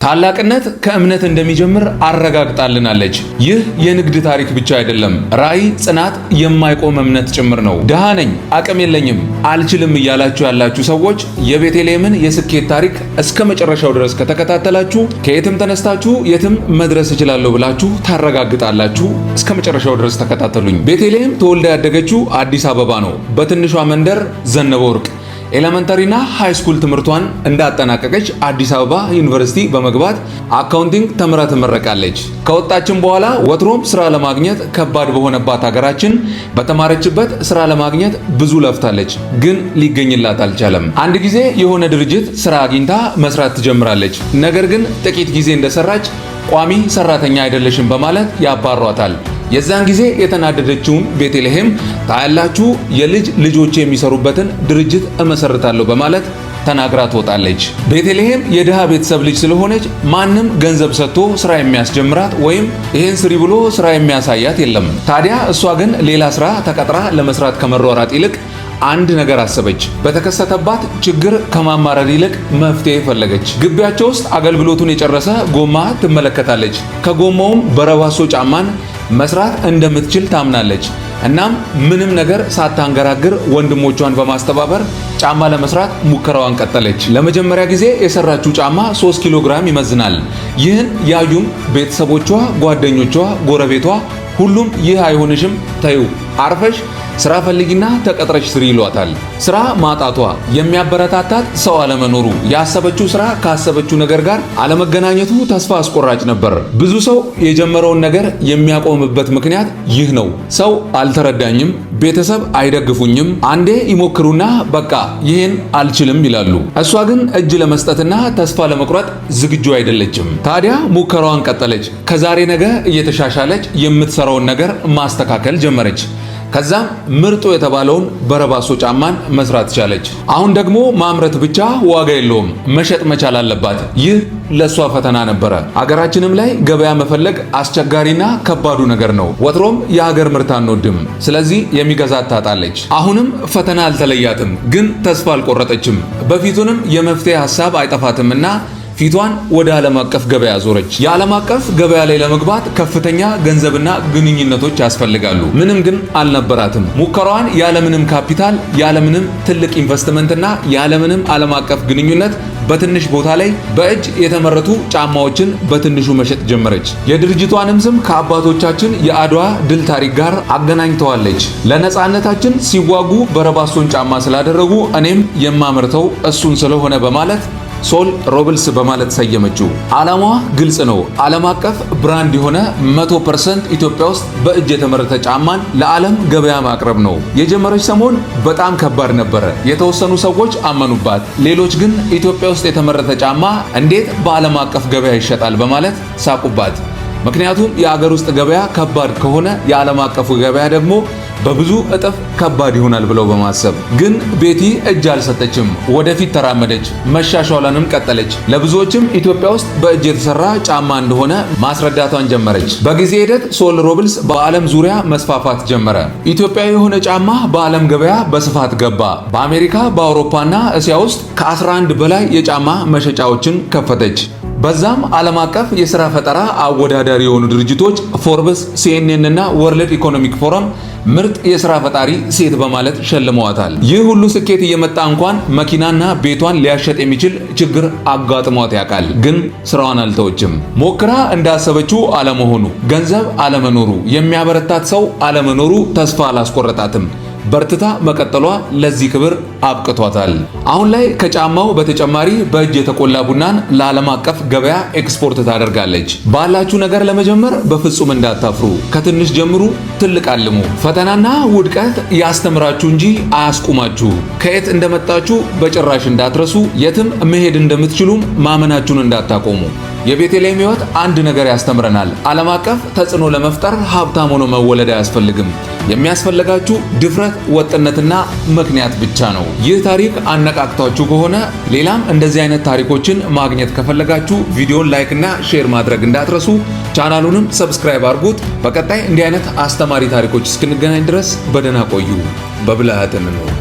ታላቅነት ከእምነት እንደሚጀምር አረጋግጣልናለች። ይህ የንግድ ታሪክ ብቻ አይደለም፣ ራዕይ፣ ጽናት፣ የማይቆም እምነት ጭምር ነው። ድሃ ነኝ፣ አቅም የለኝም፣ አልችልም እያላችሁ ያላችሁ ሰዎች የቤተልሔምን የስኬት ታሪክ እስከ መጨረሻው ድረስ ከተከታተላችሁ ከየትም ተነስታችሁ የትም መድረስ እችላለሁ ብላችሁ ታረጋግጣላችሁ። እስከ መጨረሻው ድረስ ተከታተሉኝ። ቤተልሔም ተወልዳ ያደገችው አዲስ አበባ ነው። በትንሿ መንደር ዘነበ ወርቅ ኤሌመንተሪና ሃይ ስኩል ትምህርቷን እንዳጠናቀቀች አዲስ አበባ ዩኒቨርሲቲ በመግባት አካውንቲንግ ተምራ ትመረቃለች። ከወጣችን በኋላ ወትሮም ስራ ለማግኘት ከባድ በሆነባት ሀገራችን በተማረችበት ስራ ለማግኘት ብዙ ለፍታለች፣ ግን ሊገኝላት አልቻለም። አንድ ጊዜ የሆነ ድርጅት ስራ አግኝታ መስራት ትጀምራለች። ነገር ግን ጥቂት ጊዜ እንደሰራች ቋሚ ሰራተኛ አይደለሽም በማለት ያባሯታል። የዛን ጊዜ የተናደደችውን ቤተልሔም ታያላችሁ የልጅ ልጆች የሚሰሩበትን ድርጅት እመሰርታለሁ በማለት ተናግራ ትወጣለች። ቤተልሔም የድሃ ቤተሰብ ልጅ ስለሆነች ማንም ገንዘብ ሰጥቶ ስራ የሚያስጀምራት ወይም ይሄን ስሪ ብሎ ስራ የሚያሳያት የለም። ታዲያ እሷ ግን ሌላ ስራ ተቀጥራ ለመስራት ከመሯሯጥ ይልቅ አንድ ነገር አሰበች። በተከሰተባት ችግር ከማማረር ይልቅ መፍትሄ ፈለገች። ግቢያቸው ውስጥ አገልግሎቱን የጨረሰ ጎማ ትመለከታለች። ከጎማውም በረባሶ ጫማን መስራት እንደምትችል ታምናለች። እናም ምንም ነገር ሳታንገራግር ወንድሞቿን በማስተባበር ጫማ ለመስራት ሙከራዋን ቀጠለች። ለመጀመሪያ ጊዜ የሰራችው ጫማ 3 ኪሎ ግራም ይመዝናል። ይህን ያዩም ቤተሰቦቿ፣ ጓደኞቿ፣ ጎረቤቷ ሁሉም ይህ አይሆንሽም፣ ተይው፣ አርፈሽ ስራ ፈልጊና ተቀጥረሽ ስሪ ይሏታል። ስራ ማጣቷ፣ የሚያበረታታት ሰው አለመኖሩ፣ ያሰበችው ስራ ካሰበችው ነገር ጋር አለመገናኘቱ ተስፋ አስቆራጭ ነበር። ብዙ ሰው የጀመረውን ነገር የሚያቆምበት ምክንያት ይህ ነው። ሰው አልተረዳኝም፣ ቤተሰብ አይደግፉኝም፣ አንዴ ይሞክሩና በቃ ይሄን አልችልም ይላሉ። እሷ ግን እጅ ለመስጠትና ተስፋ ለመቁረጥ ዝግጁ አይደለችም። ታዲያ ሙከራዋን ቀጠለች። ከዛሬ ነገ እየተሻሻለች የምትሰራውን ነገር ማስተካከል ጀመረች። ከዛም ምርጡ የተባለውን በረባሶ ጫማን መስራት ቻለች። አሁን ደግሞ ማምረት ብቻ ዋጋ የለውም፣ መሸጥ መቻል አለባት። ይህ ለሷ ፈተና ነበረ። አገራችንም ላይ ገበያ መፈለግ አስቸጋሪና ከባዱ ነገር ነው። ወትሮም የሀገር ምርት አንወድም፣ ስለዚህ የሚገዛት ታጣለች። አሁንም ፈተና አልተለያትም፣ ግን ተስፋ አልቆረጠችም። በፊቱንም የመፍትሄ ሐሳብ አይጠፋትምና ፊቷን ወደ ዓለም አቀፍ ገበያ ዞረች። የዓለም አቀፍ ገበያ ላይ ለመግባት ከፍተኛ ገንዘብና ግንኙነቶች ያስፈልጋሉ። ምንም ግን አልነበራትም። ሙከራዋን ያለምንም ካፒታል፣ ያለምንም ትልቅ ኢንቨስትመንትና ያለምንም ዓለም አቀፍ ግንኙነት በትንሽ ቦታ ላይ በእጅ የተመረቱ ጫማዎችን በትንሹ መሸጥ ጀመረች። የድርጅቷንም ስም ከአባቶቻችን የአድዋ ድል ታሪክ ጋር አገናኝተዋለች። ለነጻነታችን ሲዋጉ በረባሶን ጫማ ስላደረጉ እኔም የማመርተው እሱን ስለሆነ በማለት ሶል ሮብልስ በማለት ሰየመችው። ዓላማዋ ግልጽ ነው። ዓለም አቀፍ ብራንድ የሆነ 100% ኢትዮጵያ ውስጥ በእጅ የተመረተ ጫማን ለዓለም ገበያ ማቅረብ ነው። የጀመረች ሰሞን በጣም ከባድ ነበረ። የተወሰኑ ሰዎች አመኑባት፣ ሌሎች ግን ኢትዮጵያ ውስጥ የተመረተ ጫማ እንዴት በዓለም አቀፍ ገበያ ይሸጣል በማለት ሳቁባት። ምክንያቱም የአገር ውስጥ ገበያ ከባድ ከሆነ የዓለም አቀፉ ገበያ ደግሞ በብዙ እጥፍ ከባድ ይሆናል ብለው በማሰብ ግን ቤቲ እጅ አልሰጠችም። ወደፊት ተራመደች፣ መሻሻሏንም ቀጠለች። ለብዙዎችም ኢትዮጵያ ውስጥ በእጅ የተሰራ ጫማ እንደሆነ ማስረዳቷን ጀመረች። በጊዜ ሂደት ሶል ሮብልስ በዓለም ዙሪያ መስፋፋት ጀመረ። ኢትዮጵያዊ የሆነ ጫማ በዓለም ገበያ በስፋት ገባ። በአሜሪካ፣ በአውሮፓና እስያ ውስጥ ከ11 በላይ የጫማ መሸጫዎችን ከፈተች። በዛም ዓለም አቀፍ የሥራ ፈጠራ አወዳዳሪ የሆኑ ድርጅቶች ፎርብስ፣ ሲኤንኤን እና ወርልድ ኢኮኖሚክ ፎረም ምርጥ የሥራ ፈጣሪ ሴት በማለት ሸልመዋታል። ይህ ሁሉ ስኬት እየመጣ እንኳን መኪናና ቤቷን ሊያሸጥ የሚችል ችግር አጋጥሟት ያውቃል። ግን ስራዋን አልተወችም። ሞክራ እንዳሰበችው አለመሆኑ፣ ገንዘብ አለመኖሩ፣ የሚያበረታት ሰው አለመኖሩ ተስፋ አላስቆረጣትም። በርትታ መቀጠሏ ለዚህ ክብር አብቅቷታል። አሁን ላይ ከጫማው በተጨማሪ በእጅ የተቆላ ቡናን ለዓለም አቀፍ ገበያ ኤክስፖርት ታደርጋለች። ባላችሁ ነገር ለመጀመር በፍጹም እንዳታፍሩ። ከትንሽ ጀምሩ፣ ትልቅ አልሙ። ፈተናና ውድቀት ያስተምራችሁ እንጂ አያስቁማችሁ። ከየት እንደመጣችሁ በጭራሽ እንዳትረሱ። የትም መሄድ እንደምትችሉም ማመናችሁን እንዳታቆሙ። የቤተልሔም ሕይወት አንድ ነገር ያስተምረናል። ዓለም አቀፍ ተጽዕኖ ለመፍጠር ሀብታም ሆኖ መወለድ አያስፈልግም። የሚያስፈልጋችሁ ድፍረት፣ ወጥነትና ምክንያት ብቻ ነው። ይህ ታሪክ አነቃቅቷችሁ ከሆነ ሌላም እንደዚህ አይነት ታሪኮችን ማግኘት ከፈለጋችሁ ቪዲዮን ላይክ እና ሼር ማድረግ እንዳትረሱ። ቻናሉንም ሰብስክራይብ አድርጉት። በቀጣይ እንዲህ አይነት አስተማሪ ታሪኮች እስክንገናኝ ድረስ በደህና ቆዩ። በብልሃት እንኑር።